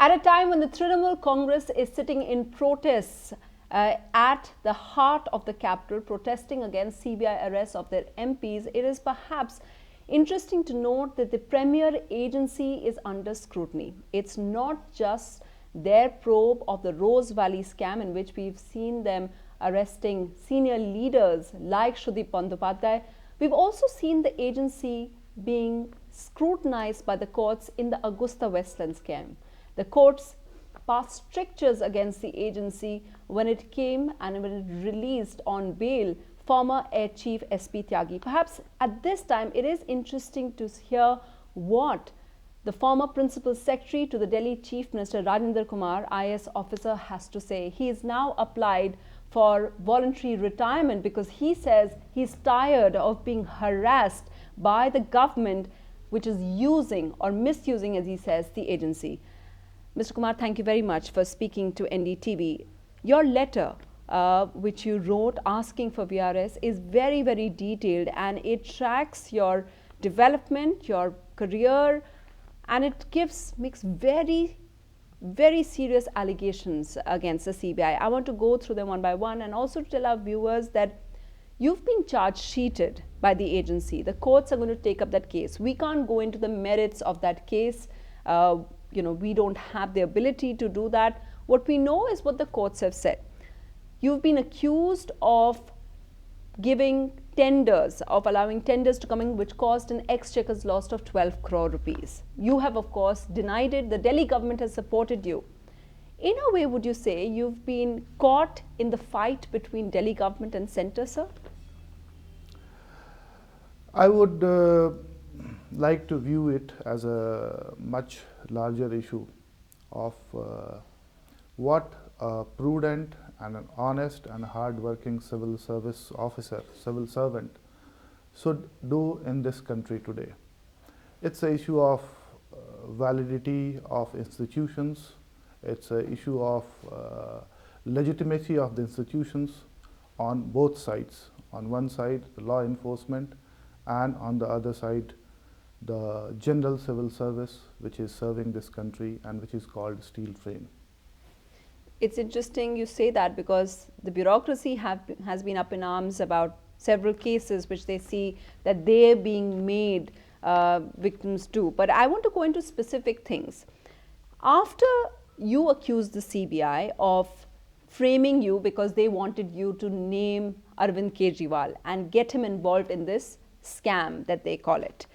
At a time when the Trinamool Congress is sitting in protests at the heart of the capital, protesting against CBI arrests of their MPs, it is perhaps interesting to note that the premier agency is under scrutiny. It's not just their probe of the Rose Valley scam, in which we've seen them arresting senior leaders like Shruti Bandyopadhyay. We've also seen the agency being scrutinized by the courts in the Augusta Westland scam. The courts passed strictures against the agency when it came and when it released on bail former Air Chief SP Tyagi. Perhaps at this time it is interesting to hear what the former Principal Secretary to the Delhi Chief Minister Rajendra Kumar, IAS officer, has to say. He is now applied for voluntary retirement because he says he's tired of being harassed by the government, which is using or misusing, as he says, the agency. Mr. Kumar, thank you very much for speaking to NDTV. Your letter, which you wrote asking for VRS, is very, very detailed, and it tracks your development, your career, and it makes very, very serious allegations against the CBI. I want to go through them one by one and also to tell our viewers that you've been charge sheeted by the agency. The courts are going to take up that case. We can't go into the merits of that case. We don't have the ability to do that. What we know is what the courts have said. You've been accused of giving tenders, of allowing tenders to come in, which caused an exchequer's loss of 12 crore rupees. You have, of course, denied it. The Delhi government has supported you. In a way, would you say you've been caught in the fight between Delhi government and centre, sir? I would like to view it as a much larger issue of what a prudent and an honest and hard-working civil service officer, civil servant, should do in this country today. It's an issue of validity of institutions. It's an issue of legitimacy of the institutions on both sides. On one side, the law enforcement, and on the other side, the general civil service, which is serving this country and which is called steel frame. It's interesting you say that, because the bureaucracy has been up in arms about several cases which they see that they're being made victims to. But I want to go into specific things. After you accused the CBI of framing you because they wanted you to name Arvind Kejriwal and get him involved in this scam that they call it,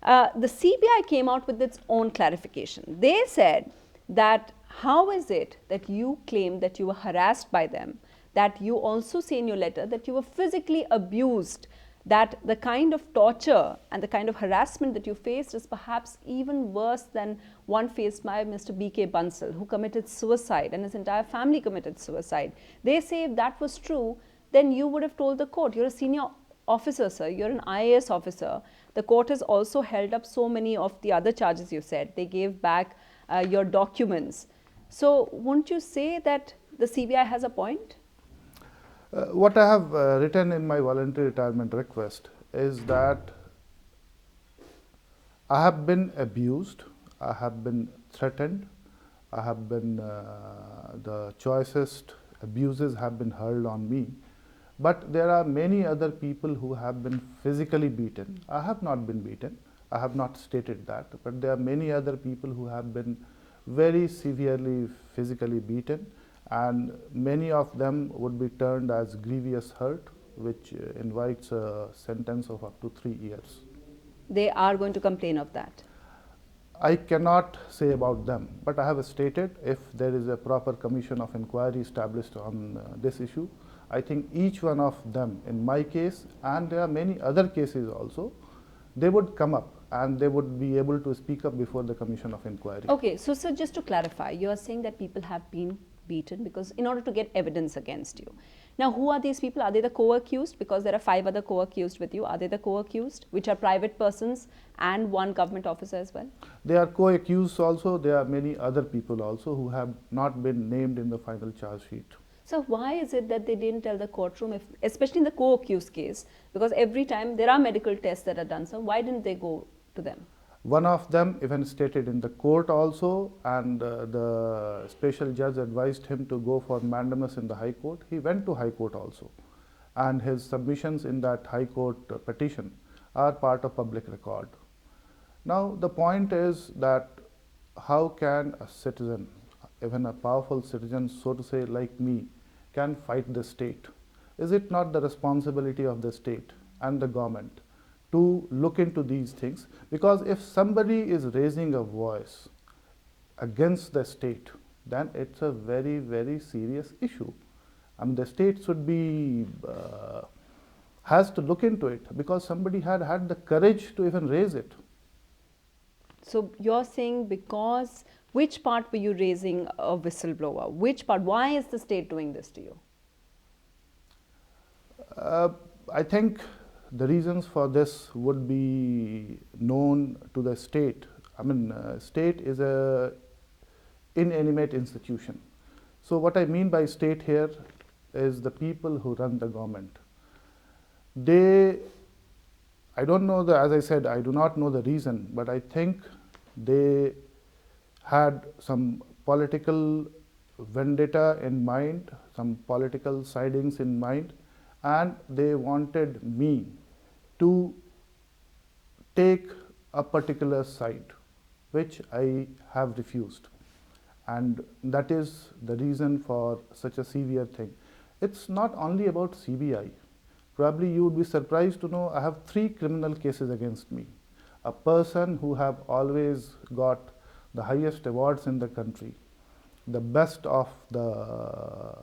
the CBI came out with its own clarification. They said that how is it that you claim that you were harassed by them, that you also say in your letter that you were physically abused, that the kind of torture and the kind of harassment that you faced is perhaps even worse than one faced by Mr. B.K. Bansal, who committed suicide and his entire family committed suicide. They say if that was true, then you would have told the court. You're a senior officer, sir. You're an IAS officer. The court has also held up so many of the other charges you said. They gave back your documents. So won't you say that the CBI has a point? What I have written in my voluntary retirement request is that I have been abused, I have been threatened, I have been, the choicest abuses have been hurled on me. But there are many other people who have been physically beaten. I have not been beaten. I have not stated that. But there are many other people who have been very severely physically beaten, and many of them would be termed as grievous hurt, which invites a sentence of up to 3 years. They are going to complain of that? I cannot say about them, but I have stated if there is a proper commission of inquiry established on this issue, I think each one of them, in my case, and there are many other cases also, they would come up and they would be able to speak up before the commission of inquiry. Okay, so sir, just to clarify, you are saying that people have been beaten because in order to get evidence against you. Now, who are these people? Are they the co-accused? Because there are 5 other co-accused with you. Are they the co-accused, which are private persons and one government officer as well? They are co-accused also. There are many other people also who have not been named in the final charge sheet. So why is it that they didn't tell the courtroom, especially in the co-accused case, because every time there are medical tests that are done, so why didn't they go to them? One of them even stated in the court also, and the special judge advised him to go for mandamus in the High Court. He went to High Court also, and his submissions in that High Court petition are part of public record. Now the point is that how can a citizen, even a powerful citizen, so to say, like me, can fight the state? Is it not the responsibility of the state and the government to look into these things? Because if somebody is raising a voice against the state, then it's a very, very serious issue. I mean, the state should be, has to look into it, because somebody had had the courage to even raise it. So you're saying, because which part were you raising a whistleblower? Which part? Why is the state doing this to you? I think the reasons for this would be known to the state. I mean, state is a inanimate institution. So what I mean by state here is the people who run the government. They, I don't know as I said, I do not know the reason, but I think they had some political vendetta in mind, some political sidings in mind, and they wanted me to take a particular side, which I have refused. And that is the reason for such a severe thing. It's not only about CBI. Probably you would be surprised to know I have 3 criminal cases against me. A person who have always got the highest awards in the country, the best of the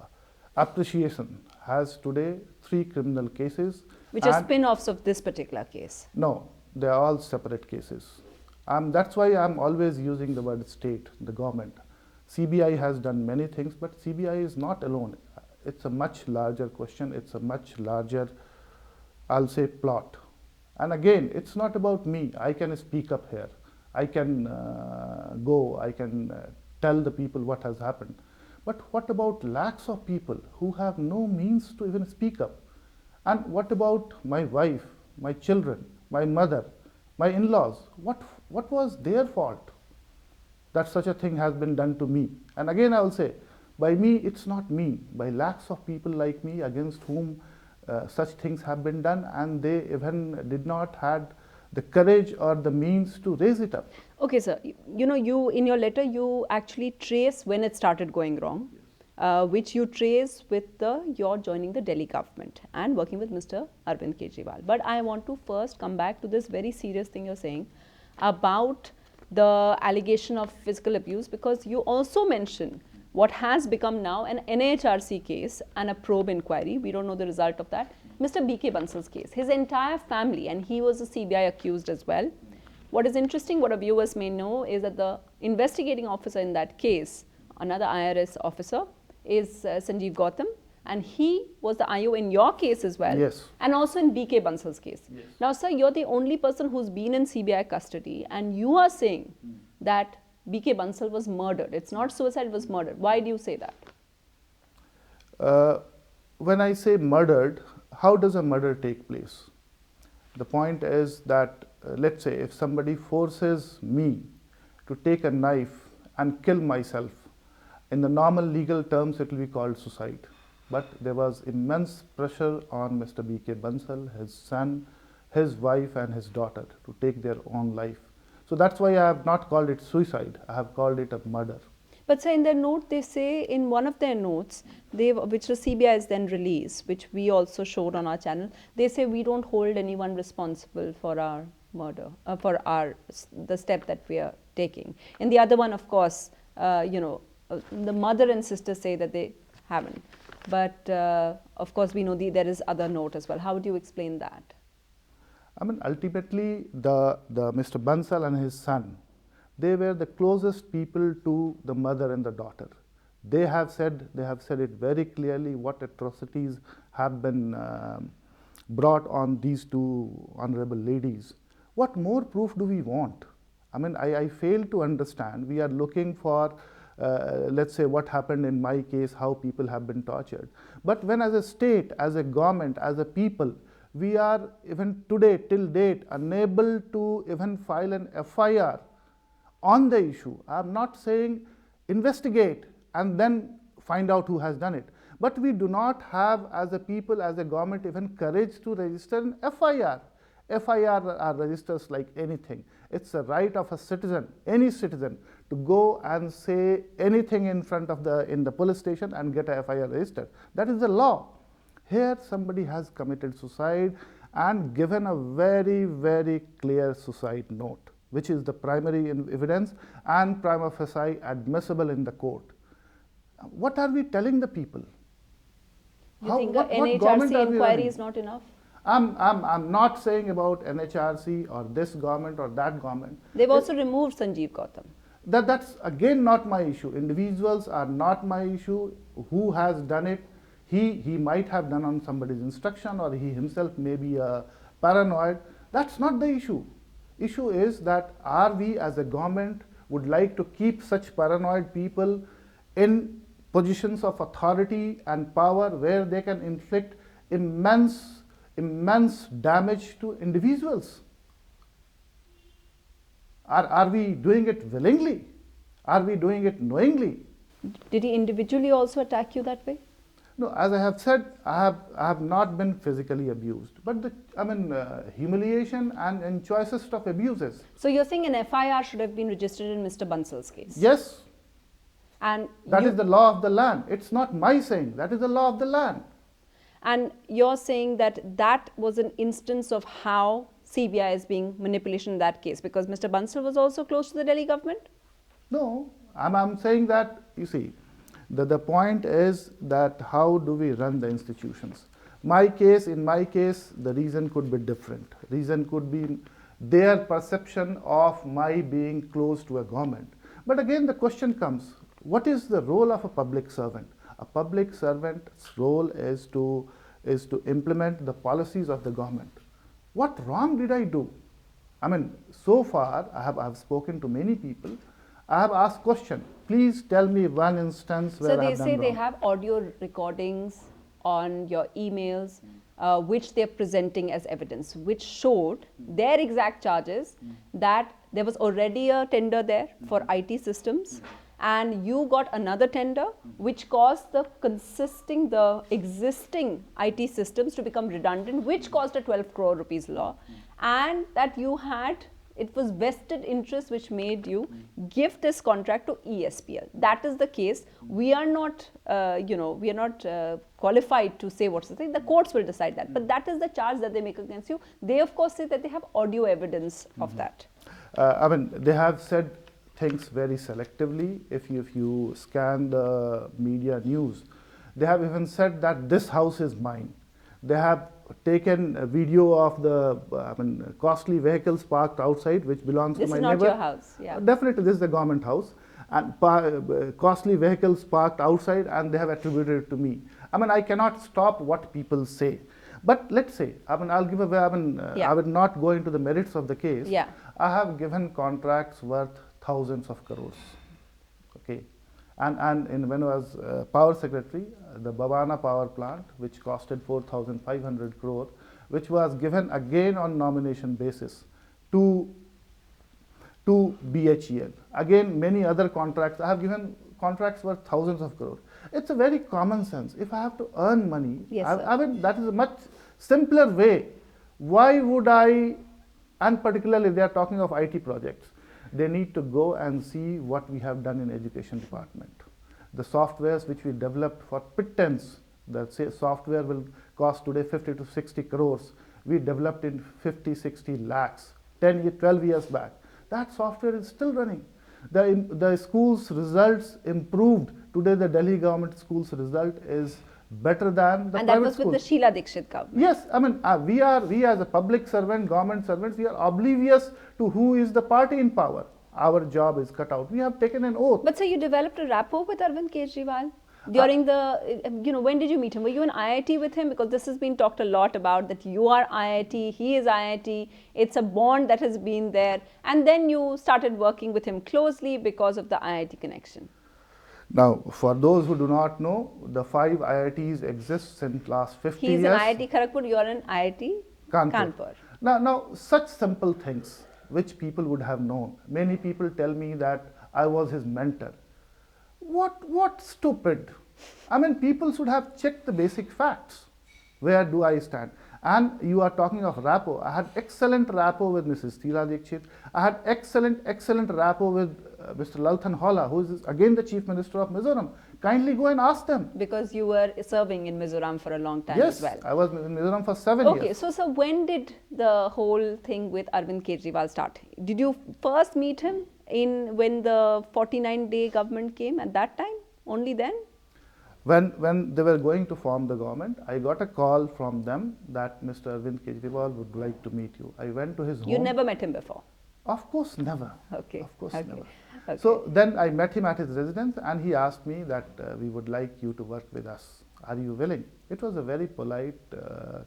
appreciation, has today 3 criminal cases. Which are spin-offs of this particular case? No, they are all separate cases. That's why I'm always using the word state, the government. CBI has done many things, but CBI is not alone. It's a much larger question. It's a much larger, I'll say, plot. And again, it's not about me. I can speak up here. I can go, I can tell the people what has happened. But what about lakhs of people who have no means to even speak up? And what about my wife, my children, my mother, my in-laws? What was their fault that such a thing has been done to me? And again, I will say, by me, it's not me, by lakhs of people like me against whom such things have been done, and they even did not had the courage or the means to raise it up. Okay, sir. You know, you in your letter, you actually trace when it started going wrong, which you trace with your joining the Delhi government and working with Mr. Arvind Kejriwal. But I want to first come back to this very serious thing you're saying about the allegation of physical abuse, because you also mention what has become now an NHRC case and a probe inquiry. We don't know the result of that. Mr. B.K. Bansal's case, his entire family, and he was a CBI accused as well. What is interesting, what our viewers may know, is that the investigating officer in that case, another IRS officer, is Sanjeev Gautam, and he was the IO in your case as well. Yes. And also in B.K. Bansal's case. Yes. Now, sir, you're the only person who's been in CBI custody, and you are saying that B.K. Bansal was murdered. It's not suicide, it was murdered. Why do you say that? When I say murdered, how does a murder take place? The point is that, let's say, if somebody forces me to take a knife and kill myself, in the normal legal terms, it will be called suicide. But there was immense pressure on Mr. B.K. Bansal, his son, his wife, and his daughter to take their own life. So that's why I have not called it suicide. I have called it a murder. But sir, in their note, they say, in one of their notes, which the CBI has then released, which we also showed on our channel, they say we don't hold anyone responsible for our murder, the step that we are taking. In the other one, of course, the mother and sister say that they haven't. But of course, we know there is other note as well. How do you explain that? I mean, ultimately, the Mr. Bansal and his son, they were the closest people to the mother and the daughter. They have said it very clearly what atrocities have been brought on these 2 honorable ladies. What more proof do we want? I mean, I fail to understand. We are looking for, let's say, what happened in my case, how people have been tortured. But when as a state, as a government, as a people, We are even today, till date, unable to even file an FIR on the issue. I am not saying investigate and then find out who has done it. But we do not have, as a people, as a government, even courage to register an FIR. FIR are registers like anything. It's a right of a citizen, any citizen, to go and say anything in front of in the police station and get a FIR registered. That is the law. Here somebody has committed suicide and given a very, very clear suicide note, which is the primary evidence and prima facie admissible in the court. What are we telling the people? You think the NHRC inquiry is not enough? I'm not saying about NHRC or this government or that government. They've also removed Sanjeev Gautam. That's again not my issue. Individuals are not my issue. Who has done it? He might have done on somebody's instruction, or he himself may be paranoid. That's not the issue. Issue is that are we as a government would like to keep such paranoid people in positions of authority and power where they can inflict immense damage to individuals? Are we doing it willingly? Are we doing it knowingly? Did he individually also attack you that way? No, as I have said, I have not been physically abused, but humiliation and choicest of abuses. So you're saying an FIR should have been registered in Mr. Bansal's case? Yes. And that is the law of the land. It's not my saying. That is the law of the land. And you're saying that that was an instance of how CBI is being manipulation in that case, because Mr. Bansal was also close to the Delhi government? No, I'm saying that, you see, the point is that how do we run the institutions? In my case, the reason could be different. Reason could be their perception of my being close to a government. But again, the question comes, what is the role of a public servant? A public servant's role is to implement the policies of the government. What wrong did I do? So far, I have spoken to many people. I have asked question. Please tell me one instance where I have done wrong. So they say they have audio recordings on your emails, which they're presenting as evidence, which showed their exact charges, that there was already a tender there for IT systems, and you got another tender which caused the existing IT systems to become redundant, which caused a 12 crore rupees law, and that you had, it was vested interest which made you give this contract to ESPL. That is the case. We are not, qualified to say what's the thing. The courts will decide that. But that is the charge that they make against you. They of course say that they have audio evidence of that. They have said things very selectively. If you scan the media news, they have even said that this house is mine. They have taken a video of the costly vehicles parked outside, which belongs to my neighbor. This is not your house. Yeah. Definitely, this is the government house, and costly vehicles parked outside, and they have attributed it to me. I cannot stop what people say. But let's say, I'll give away, I will not go into the merits of the case. Yeah. I have given contracts worth thousands of crores. Okay. And when I was power secretary, the Babana power plant, which costed 4,500 crore, which was given again on nomination basis to BHEL. Again, many other contracts. I have given contracts worth thousands of crore. It's a very common sense. If I have to earn money, yes, that is a much simpler way. Why would I, and particularly they are talking of IT projects, they need to go and see what we have done in education department. The softwares which we developed for pittance, that software will cost today 50 to 60 crores. We developed in 50, 60 lakhs, 12 years back. That software is still running. The schools' results improved. Today the Delhi government schools' result is better than the private schools. And that was with the Sheila Dikshit government. Yes, we as a public servant, government servants, we are oblivious to who is the party in power. Our job is cut out. We have taken an oath. But so you developed a rapport with Arvind Kejriwal during when did you meet him? Were you in IIT with him? Because this has been talked a lot about, that you are IIT, he is IIT. It's a bond that has been there. And then you started working with him closely because of the IIT connection. Now, for those who do not know, the 5 IITs exist since last 50 years. He's in IIT Kharagpur, you're in IIT Kanpur. Now, such simple things which people would have known. Many people tell me that I was his mentor. What stupid? I mean, people should have checked the basic facts. Where do I stand? And you are talking of rapport. I had excellent rapport with Mrs. Tila Dikshit. I had excellent rapport with Mr. Lalthan Holla, who is again the Chief Minister of Mizoram. Kindly go and ask them. Because you were serving in Mizoram for a long time Yes, as well. I was in Mizoram for 7 years. Okay, so when did the whole thing with Arvind Kejriwal start? Did you first meet him when the 49-day government came at that time? Only then? When they were going to form the government, I got a call from them that Mr. Arvind Kejriwal would like to meet you. I went to his home. You never met him before? Of course, never. Okay. Of course, okay. never. Okay. So then I met him at his residence and he asked me that we would like you to work with us. Are you willing? It was a very polite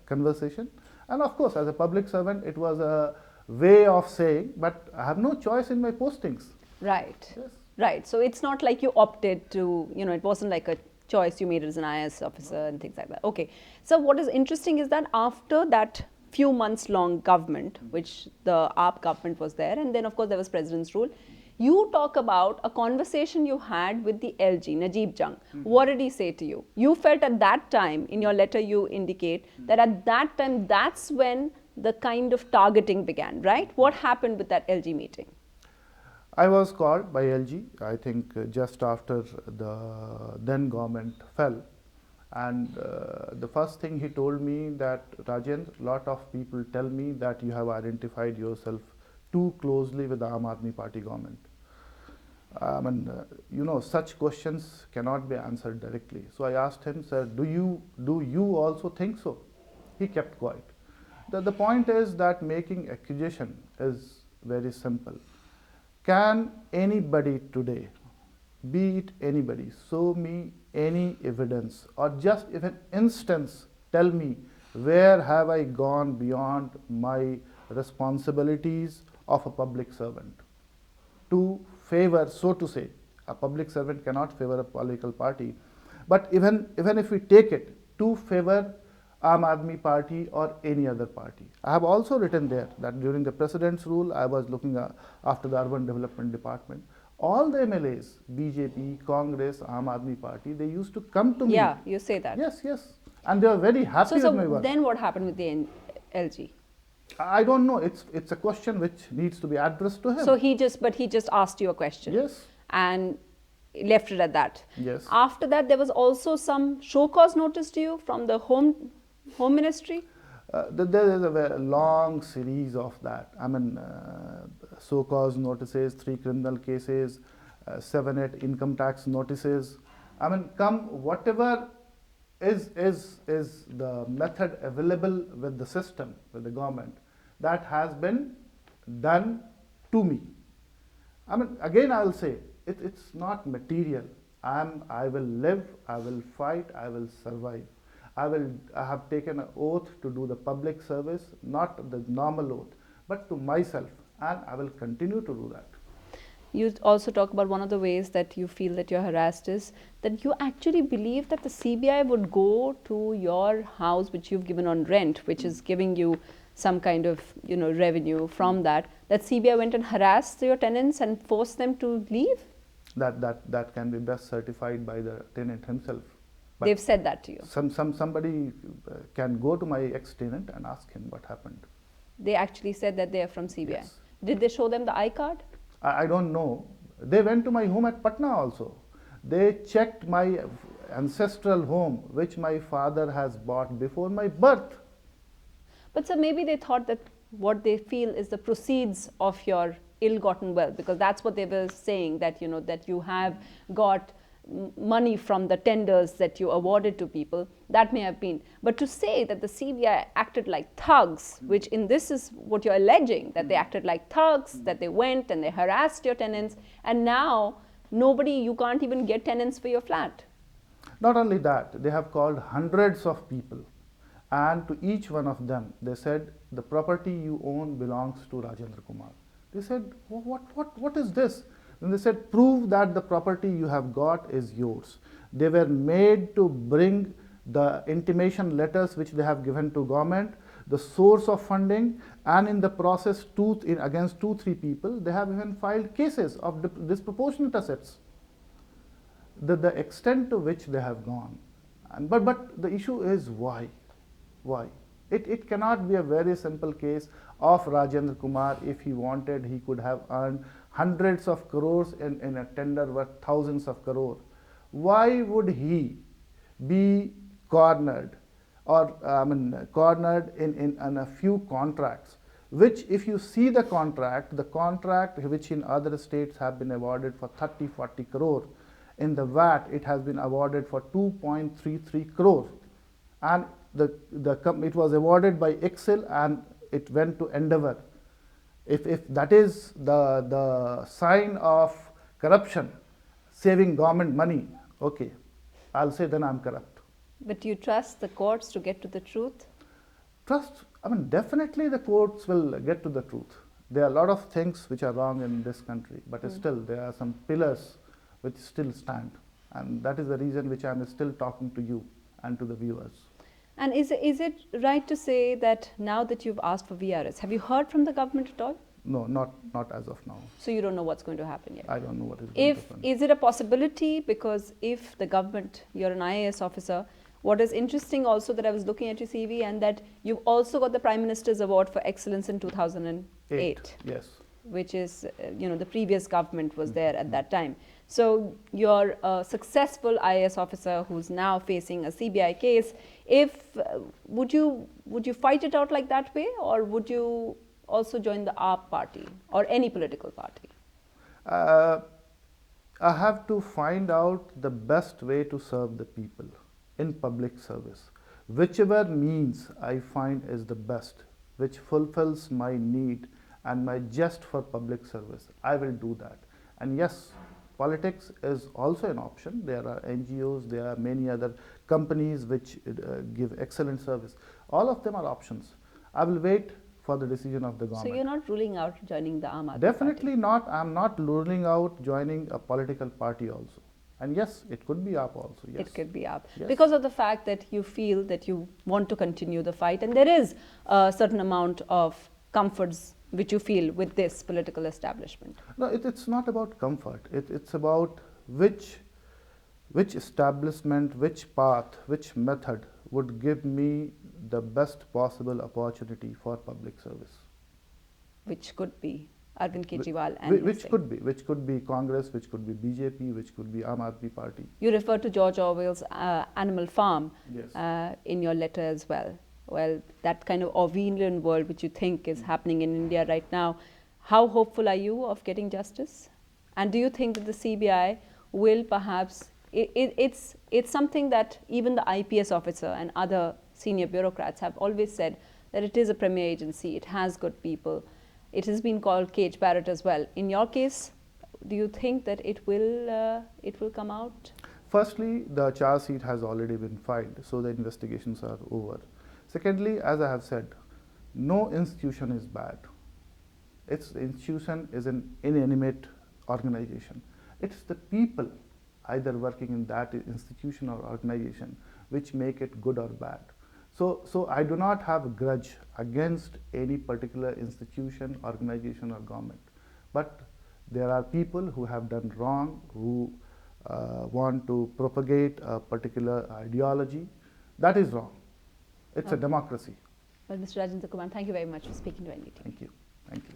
conversation. And of course, as a public servant, it was a way of saying, but I have no choice in my postings. Right. Yes. Right. So it's not like you opted to, it wasn't like a choice you made as an IAS officer and things like that. Okay. So what is interesting is that after that few months long government, which the AAP government was there, and then of course there was President's rule, you talk about a conversation you had with the LG, Najib Jung. What did he say to you? You felt at that time, in your letter you indicate, that at that time that's when the kind of targeting began, right? What happened with that LG meeting? I was called by LG, I think just after the then government fell. And the first thing he told me that, Rajendra, lot of people tell me that you have identified yourself too closely with the Aam Aadmi Party government. Such questions cannot be answered directly. So I asked him, sir, do you also think so? He kept quiet. The point is that making accusation is very simple. Can anybody today, be it anybody, show me any evidence or just if an instance tell me where have I gone beyond my responsibilities of a public servant to favor, so to say, a public servant cannot favor a political party, but even if we take it to favor Aam Aadmi Party or any other party. I have also written there that during the President's rule, I was looking after the Urban Development Department. All the MLAs, BJP, Congress, Aam Aadmi Party, they used to come to me. Yeah, you say that. Yes. And they were very happy with my work. Then what happened with the LG? I don't know. It's a question which needs to be addressed to him. So he just asked you a question. Yes. And left it at that. Yes. After that, there was also some show cause notice to you from the Home Ministry? There is a very long series of that. So cause notices, 3 criminal cases, 7, 8 income tax notices. Whatever is the method available with the system, with the government, that has been done to me. Again I will say, it's not material. I will live, I will fight, I will survive. I have taken an oath to do the public service, not the normal oath, but to myself, and I will continue to do that. You also talk about one of the ways that you feel that you're harassed is that you actually believe that the CBI would go to your house, which you've given on rent, which is giving you some kind of revenue from that CBI went and harassed your tenants and forced them to leave? That can be best certified by the tenant himself. But they've said that to you? Somebody can go to my ex-tenant and ask him what happened. They actually said that they are from CBI? Yes. Did they show them the iCard? I don't know. They went to my home at Patna also. They checked my ancestral home, which my father has bought before my birth. But so maybe they thought that what they feel is the proceeds of your ill-gotten wealth, because that's what they were saying, that that you have got money from the tenders that you awarded to people. That may have been, but to say that the CBI acted like thugs, which in this is what you're alleging, that they acted like thugs, that they went and they harassed your tenants, and now you can't even get tenants for your flat. Not only that, they have called hundreds of people, and to each one of them they said, the property you own belongs to Rajendra Kumar. They said, what is this? Then they said, prove that the property you have got is yours. They were made to bring the intimation letters which they have given to government, the source of funding, and in the process against 2-3 people, they have even filed cases of disproportionate assets. The extent to which they have gone. But the issue is why? Why? It cannot be a very simple case of Rajendra Kumar. If he wanted, he could have earned hundreds of crores in a tender worth thousands of crores. Why would he be cornered or cornered in a few contracts, which if you see the contract which in other states have been awarded for 30-40 crore, in the VAT it has been awarded for 2.33 crore, and it was awarded by Excel and it went to Endeavour. If that is the sign of corruption, saving government money, okay, I'll say then I'm corrupt. But do you trust the courts to get to the truth? Trust, definitely the courts will get to the truth. There are a lot of things which are wrong in this country, but still there are some pillars which still stand, and that is the reason which I am still talking to you and to the viewers. And is it right to say that now that you've asked for VRS, have you heard from the government at all? No, not as of now. So you don't know what's going to happen yet? I don't know what is going to happen. Is it a possibility, because if the government, you're an IAS officer, what is interesting also that I was looking at your CV, and that you've also got the Prime Minister's Award for Excellence in 2008. Yes. Which is, the previous government was there at that time. So you're a successful IAS officer who's now facing a CBI case. Would you fight it out like that way, or would you also join the AAP party or any political party? I have to find out the best way to serve the people in public service. Whichever means I find is the best, which fulfills my need and my zest for public service, I will do that. And yes, politics is also an option. There are NGOs, there are many other companies which give excellent service. All of them are options. I will wait for the decision of the government. So you're not ruling out joining the Aam Aadmi Definitely Party? not. I'm not ruling out joining a political party also. And yes, it could be AAP also. Yes. It could be AAP. Yes. Because of the fact that you feel that you want to continue the fight, and there is a certain amount of comforts which you feel with this political establishment. No, it's not about comfort. It's about which establishment, which path, which method would give me the best possible opportunity for public service. Which could be Arvind Kejriwal and which could be Congress, which could be BJP, which could be Aam Aadmi Party. You refer to George Orwell's Animal Farm Yes. In your letter as well. Well, that kind of Orwellian world which you think is happening in India right now, how hopeful are you of getting justice? And do you think that the CBI will perhaps, it's something that even the IPS officer and other senior bureaucrats have always said, that it is a premier agency, it has good people. It has been called cage parrot as well. In your case, do you think that it will come out? Firstly, the charge sheet has already been filed, so the investigations are over. Secondly, as I have said, no institution is bad. Its institution is an inanimate organization. It's the people either working in that institution or organization which make it good or bad. So I do not have a grudge against any particular institution, organization or government. But there are people who have done wrong, who want to propagate a particular ideology. That is wrong. It's a democracy. Well, Mr. Rajendra Kumar, thank you very much for speaking to NDTV. Thank you. Thank you.